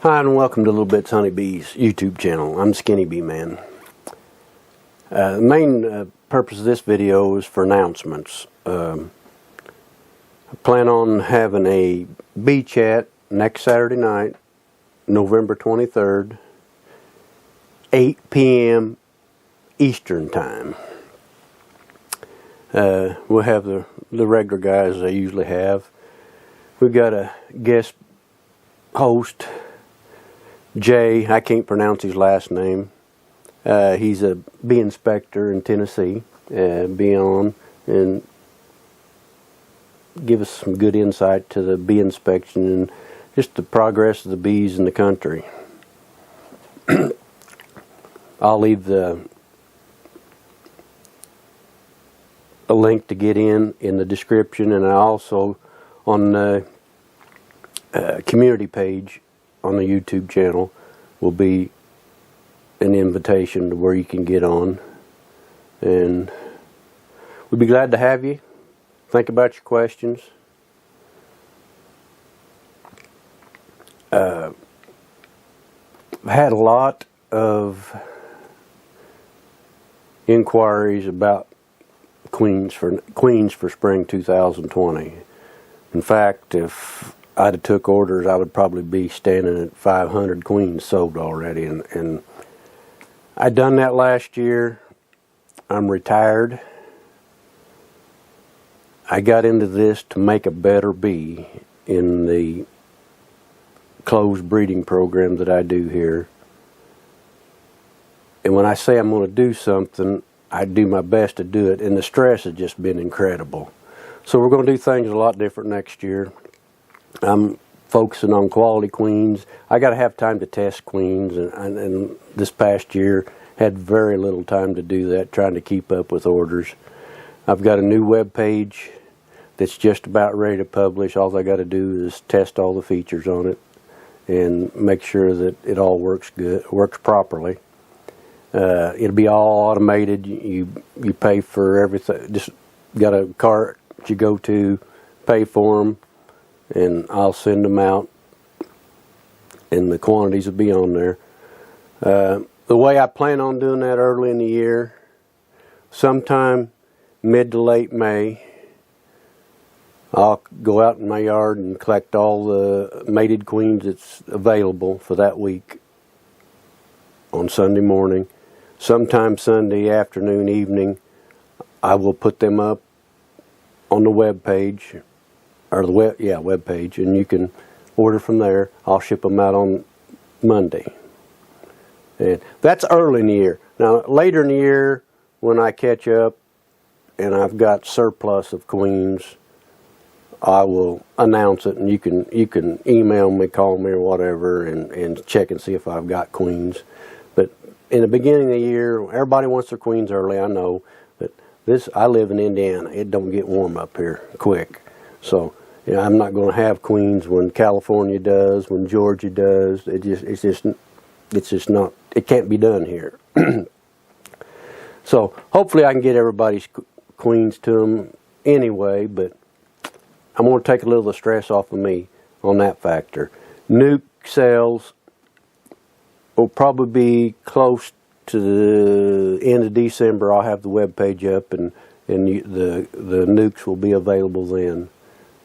Hi and welcome to Little Bits Honeybees YouTube channel. I'm Skinny Bee Man. The main purpose of this video is for announcements. I plan on having a bee chat next Saturday night, November 23rd, 8 p.m. Eastern Time. We'll have the regular guys I usually have. We've got a guest host, Jay. I can't pronounce his last name. He's a bee inspector in Tennessee. Be on and give us some good insight to the bee inspection and just the progress of the bees in the country. I'll leave a link to get in the description, and I also on the community page on the YouTube channel will be an invitation to where you can get on, and we'd be glad to have you. Think about your questions. I've had a lot of inquiries about queens for spring 2020. In fact, if I'd have took orders, I would probably be standing at 500 queens sold already, and I done that last year. I'm retired. I got into this to make a better bee in the closed breeding program that I do here. And when I say I'm going to do something, I do my best to do it, and the stress has just been incredible. So we're going to do things a lot different next year. I'm focusing on quality queens. I got to have time to test queens, and this past year had very little time to do that, trying to keep up with orders. I've got a new web page that's just about ready to publish. All I got to do is test all the features on it and make sure that it all works good, works properly. It'll be all automated. You pay for everything. Just got a cart you go to, pay for them, and I'll send them out, and the quantities will be on there. The way I plan on doing that early in the year, sometime mid to late May, I'll go out in my yard and collect all the mated queens that's available for that week on Sunday morning. Sometime Sunday afternoon, evening, I will put them up on the web page, or the web page, and you can order from there. I'll ship them out on Monday. And that's early in the year. Now later in the year, when I catch up and I've got surplus of queens, I will announce it, and you can email me, call me, or whatever, and check and see if I've got queens. But in the beginning of the year, everybody wants their queens early, I know, but I live in Indiana. It don't get warm up here quick. So, you know, I'm not going to have queens when California does, when Georgia does. It's just not, it can't be done here. So hopefully I can get everybody's queens to them anyway, but I'm going to take a little of the stress off of me on that factor. Nuke sales will probably be close to the end of December. I'll have the web page up, and the nukes will be available then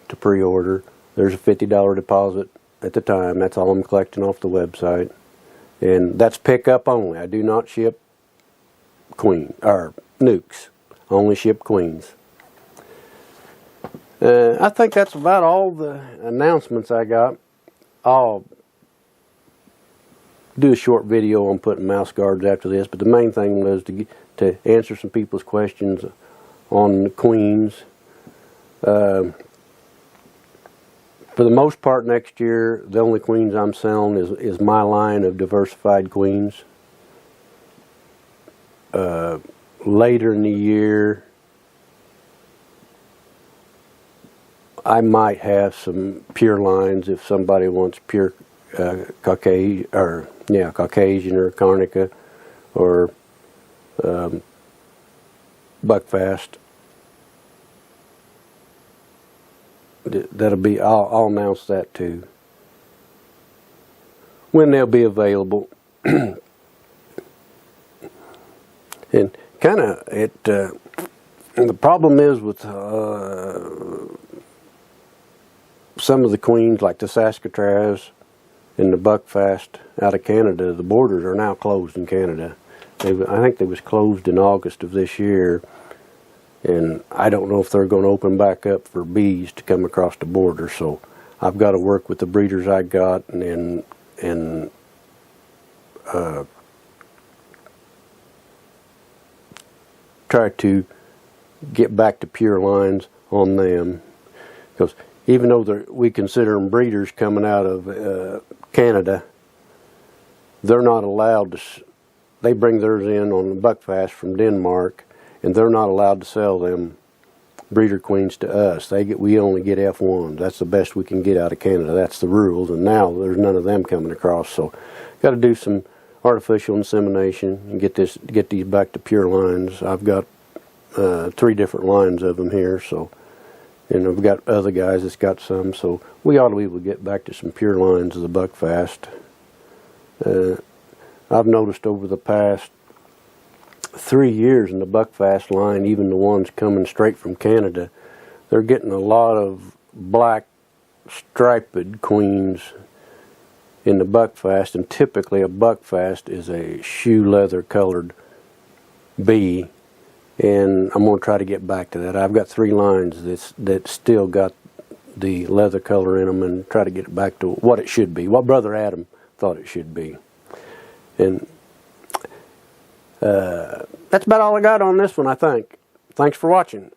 to pre-order. There's a $50 deposit at the time. That's all I'm collecting off the website, and that's pickup only. I do not ship nukes. I only ship queens. I think that's about all the announcements I got. I'll do a short video on putting mouse guards after this, but the main thing was to answer some people's questions on the queens. For the most part next year, the only queens I'm selling is my line of diversified queens. Later in the year, I might have some pure lines if somebody wants pure Caucasian or Carnica or Buckfast. That'll be. I'll announce that too. when they'll be available. And kind of the problem is with some of the queens, like the Saskatraz and the Buckfast out of Canada, the borders are now closed in Canada. I think they was closed in August of this year, and I don't know if they're going to open back up for bees to come across the border. So I've got to work with the breeders I got and try to get back to pure lines on them, because even though we consider them breeders coming out of Canada, they're not allowed to. They bring theirs in on the Buckfast from Denmark, and they're not allowed to sell them breeder queens to us. We only get F1s. That's the best we can get out of Canada. That's the rules, and now there's none of them coming across. So, got to do some artificial insemination and get these back to pure lines. I've got 3 different lines of them here, so, and I've got other guys that's got some, so we ought to be able to get back to some pure lines of the Buckfast. I've noticed over the past 3 years in the Buckfast line, even the ones coming straight from Canada, they're getting a lot of black striped queens in the Buckfast, and typically a Buckfast is a shoe leather colored bee, and I'm going to try to get back to that. I've got 3 lines that still got the leather color in them, and try to get it back to what it should be, what Brother Adam thought it should be. And that's about all I got on this one, I think. Thanks for watching.